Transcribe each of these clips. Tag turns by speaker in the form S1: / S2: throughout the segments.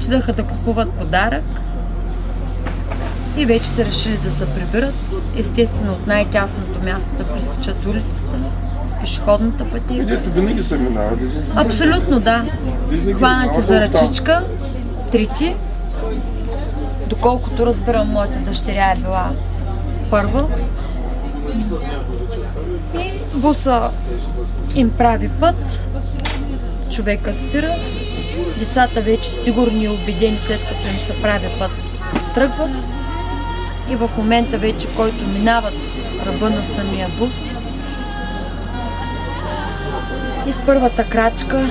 S1: отидаха да купуват подарък и вече са решили да се прибират. Естествено от най-тясното място да пресичат улицата с пешеходната пътека.
S2: Където винаги се минава.
S1: Абсолютно да. Хванати за ръчичка, трити. Доколкото разбирам, моята дъщеря е била първа. И буса им прави път. Човека спира. Децата вече сигурни и убедени, след като им се прави път, тръгват. И в момента вече, който минават ръба на самия бус, и с първата крачка,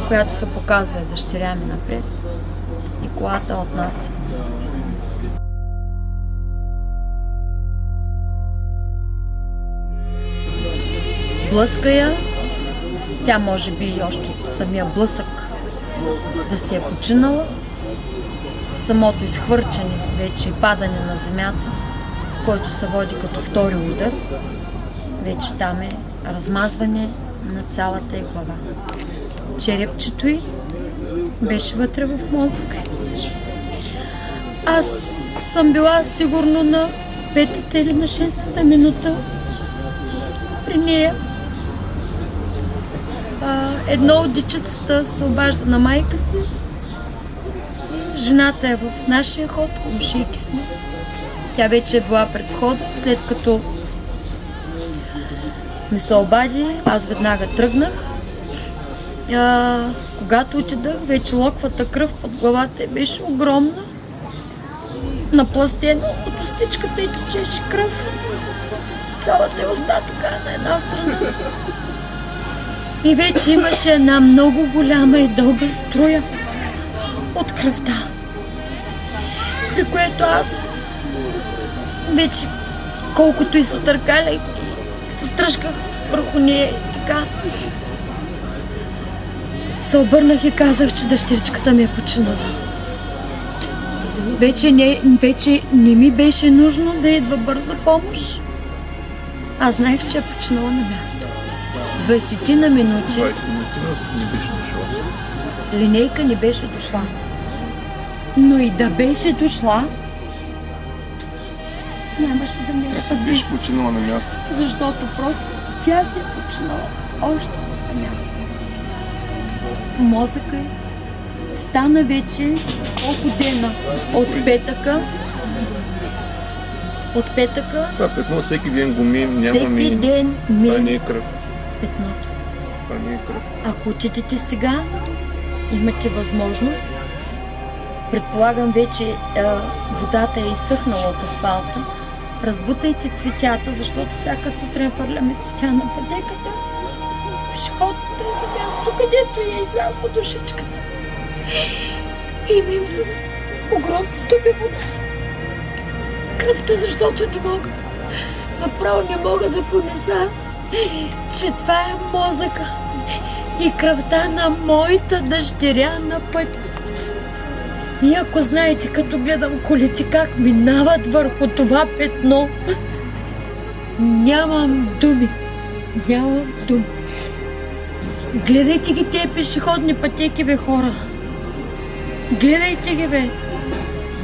S1: която се показва е дъщеря ми напред, и колата от нас. Блъска я, тя може би още от самия блъсък да се е починала. Самото изхвърчане, вече падане на земята, който се води като втори удар, вече там е размазване на цялата й глава. Черепчето й беше вътре в мозъка. Аз съм била сигурно на 5-та или на 6-та минута при нея. Едно от дечицата се обажда на майка си. Жената е в нашия ход, комшийки сме. Тя вече е била пред входа, след като ми се обади, аз веднага тръгнах. Когато отидах, вече локвата кръв под главата беше огромна. Напластена от устичката и течеше кръв. Цялата е уста така на една страна. И вече имаше една много голяма и дълга струя от кръвта, при което аз вече колкото и се търкалях и се тръжках върху нея и така, се обърнах и казах, че дъщеричката ми е починала. Вече не ми беше нужно да идва бърза помощ. Аз знаех, че е починала на място. 20 на минути.
S2: 20 минути не беше дошла.
S1: Линейка не беше дошла. Но и да беше дошла, нямаше да ме
S2: Тя се
S1: спаси.
S2: беше починала на място.
S1: Защото просто тя се е починала още на място. Мозъка й стана вече колко дена от петъка. От петъка.
S2: Това петно всеки ден го мием, няма
S1: Всеки
S2: мием.
S1: ден
S2: Това не
S1: ми
S2: е кръв.
S1: петното.
S2: Това не е кръв.
S1: Ако отидете сега, имате възможност. Предполагам вече водата е изсъхнала от асфалта. Разбутайте цветята, защото всяка сутрин хвърляме цветя на пътеката. Пешеходната е на място, където я излязва душичката. И мим с огромното ми вода. Кръвта, защото не мога. Направо не мога да понеса, че това е мозъка и кръвта на моята дъщеря на пътя. И ако знаете, като гледам колите как минават върху това петно, нямам думи. Нямам думи. Гледайте ги тези пешеходни пътеки, бе, хора. Гледайте ги, бе.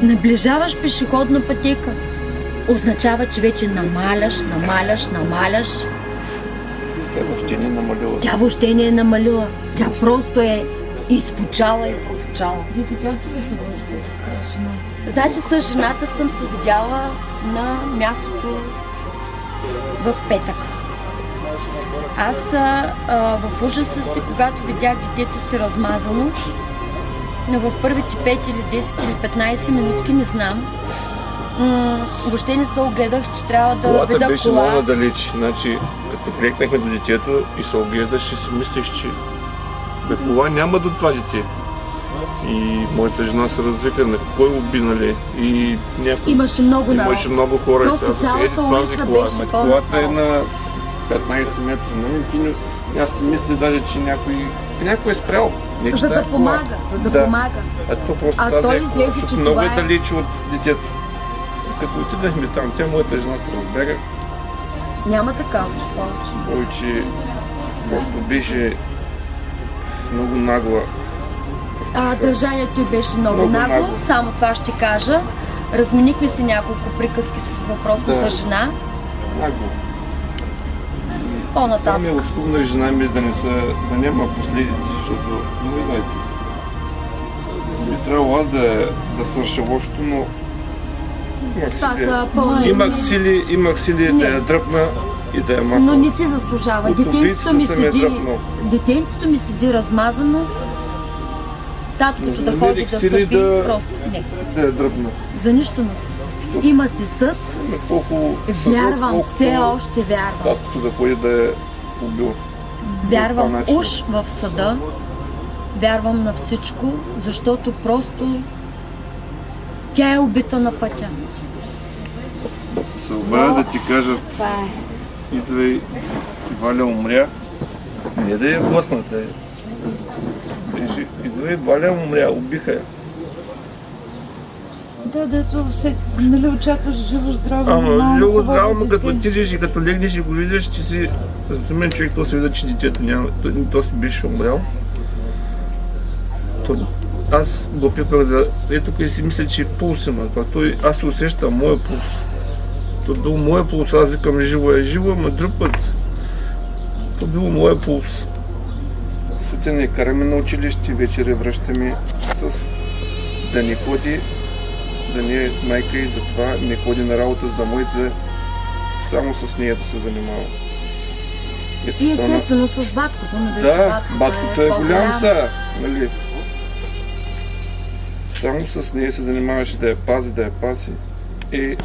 S1: Наближаваш пешеходна пътека, означава, че вече намаляш.
S2: Тя въобще не е намалила.
S1: Тя въобще не е намалила. Тя просто е изфучала и профучала.
S3: Вие видяхте ли се вършите с тази жена?
S1: Значи с жената съм се видяла на мястото в петък. Аз в ужаса си, когато видях детето си размазано, но в първите 5 или 10 или 15 минутки, не знам, въобще не се огледах, че трябва да
S2: Колата
S1: видя
S2: беше
S1: кола.
S2: много надалеч. Значи, като клекнахме до детето и се огледаш и си мислех, че бе, кола няма до това дете. И моята жена се развика на кой уби, нали? И някой...
S1: Имаше много народ.
S2: Имаше много хора.
S1: Просто
S2: И казах,
S1: цялата
S2: тази
S1: улица
S2: кола,
S1: беше
S2: ама
S1: пълна
S2: колата
S1: с
S2: е
S1: народ.
S2: на 15 метра. Нали? Аз си мисля даже, че някой е спрял. Не, че
S1: За да
S2: тая кола.
S1: помага,
S2: Да.
S1: помага.
S2: А то просто
S1: А
S2: тази
S1: той
S2: е кола,
S1: излезе,
S2: защото
S1: че
S2: много
S1: това
S2: е
S1: е.
S2: далече от детето. И като отидахме там, моята жена се разбяга.
S1: Няма да казваш повече.
S2: Повече просто беше много нагла
S1: Държанието й беше много
S2: Много
S1: нагло,
S2: нагло.
S1: само това ще кажа. Разменихме си няколко приказки с въпросната
S2: Да.
S1: жена.
S2: Нагло. Това
S1: По-нататък.
S2: ми е отскубна жена ми да няма последици, защото, не знаете. Би трябвало аз да свърша лошото, но
S1: Това са пълни.
S2: имах сили
S1: Не.
S2: да я дръпна и да я махна.
S1: Но не си заслужава.
S2: От
S1: Детенцето ми
S2: убийцата съм я
S1: седи,
S2: дръпнал.
S1: детенцето ми седи размазано. Таткото да
S2: Намерих
S1: ходи да
S2: сили
S1: съпи, просто не.
S2: да я дръпна.
S1: За нищо не съм. Има си съд, вярвам, все още вярвам.
S2: Таткото да ходи да е убил.
S1: Вярвам
S2: това начин.
S1: уж в съда, вярвам на всичко, защото просто тя е убита на пътя.
S2: Се обадя да ти кажат,
S1: Това е.
S2: идвай, Валя умря. Не да я блъсната. Беше, идвай, Валя умря, убиха я.
S3: Да, дето всеки, нали, очакваш живо здраво,
S2: Ама,
S3: нормално,
S2: много
S3: хубаво
S2: здраво, но
S3: дете.
S2: като отидеш и като легнеш и го видиш, че си... За мен човек то се вида, че детето няма, то си беше умрял. Аз го пипах за... Ето къде си мисля, че пулс има. Аз се усещам моя пулс. То бил моя пулс, аз викам живо, ама друг път. То било моя пулс. Сутрин не караме на училище, вечер я връщаме с да не ходи, да не е майка и затова не ходи на работа, за да може само с нея да се занимава. Ето
S1: И
S2: стана-
S1: естествено с баткото, но вече
S2: Да, баткото е голям
S1: по-голям.
S2: сега, нали? Само с нея се занимаваше да я пази. И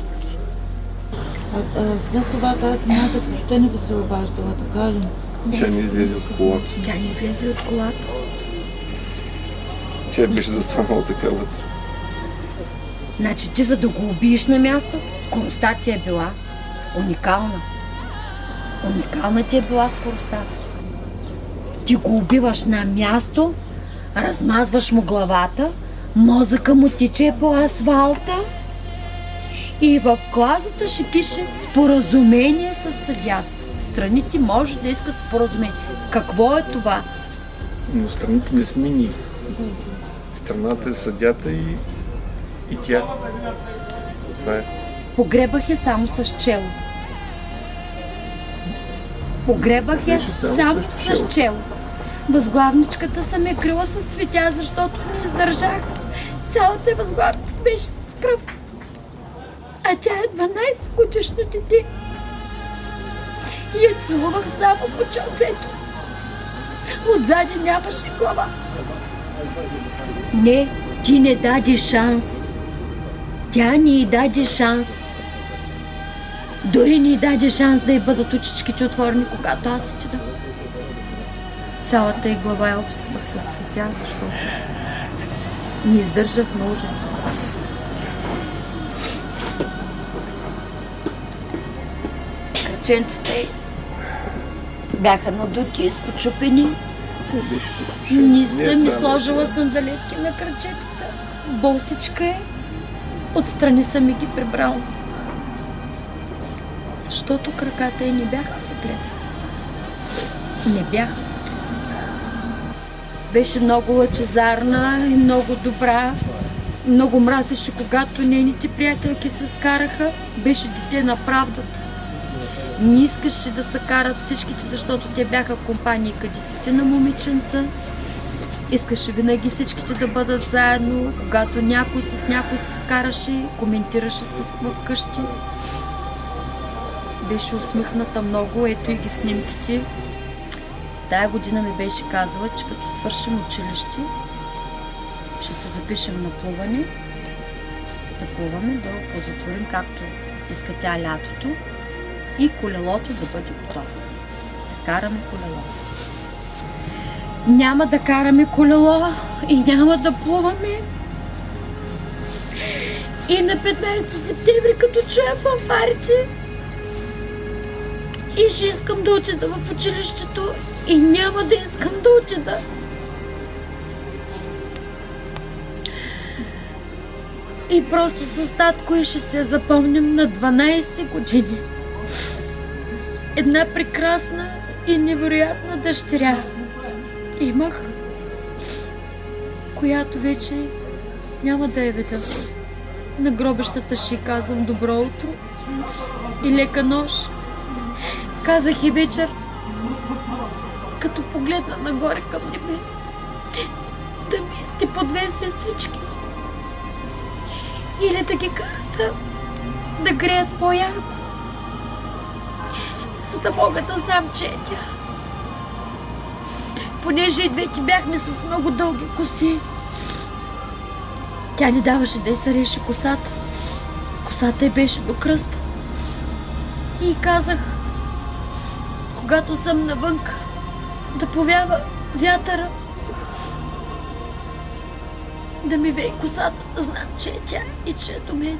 S3: След това тази цената въобще не би се обаждала, така ли?
S2: тя не излезе от колата.
S1: Тя не излезе от колата.
S2: Тя беше застанала така вътре.
S1: Значи ти за да го убиеш на място, скоростта ти е била уникална. Уникална ти е била скоростта. Ти го убиваш на място, размазваш му главата, мозъка му тече по асфалта и в клазата ще пише споразумение с съдията. Страните може да искат споразумение. Какво е това?
S2: Но страните не сме ние. Страната е съдята и тя. Това е.
S1: Погребах я само с чело. Погребах я
S2: Беше само
S1: само
S2: с чело.
S1: с чело. Възглавничката съм я крила с цветя, защото не издържах. Цялата възглавница беше с кръв. А тя е 12 годишно дете. И я целувах само по челцето. Отзади нямаше глава. Не, ти не даде шанс. Тя ни даде шанс. Дори ни даде шанс да й бъдат очичките отворени, когато аз отидах. Цялата й глава я обсипах с цветя, защото не издържах на ужас. Кръченците й бяха надути, изпочупени.
S2: Тя беше като
S1: Не съм ми сложила сандалетки на кръчетата. Босичка е. Отстрани съм ми ги прибрала. Защото краката й не бяха загледани. Не бяха загледани. Беше много лъчезарна и много добра. Много мразеше, когато нейните приятелки се скараха. Беше дете на правдата. Не искаше да се карат всичките, защото те бяха компании десетина момиченца. Искаше винаги всичките да бъдат заедно, когато някой с някой се скараше, коментираше в къщи. Беше усмихната много, ето и ги снимките. Тая година ми беше казала, че като свършим училище, ще се запишем на плуване, да плуваме, да оползотворим както иска тя лятото и колелото да бъде готово. Да караме колело. Няма да караме колело и няма да плуваме. И на 15 септември, като чуя фанфарите, и ще искам да отида в училището и няма да искам да отида. И просто с татко и ще се запомним на 12 години. Една прекрасна и невероятна дъщеря имах, която вече няма да я видя. На гробищата ще й казвам добро утро и лека нощ. Казах и вечер, като погледна нагоре към небето, да мести по 2 звездички или да ги карат да греят по-ярко, за да мога да знам, че е тя. Понеже и двете бяхме с много дълги коси, тя не даваше да й се реши косата. Косата й беше до кръста. И казах, когато съм навънка, да повява вятъра, да ми вее косата, да знам, че е тя и че е до мен.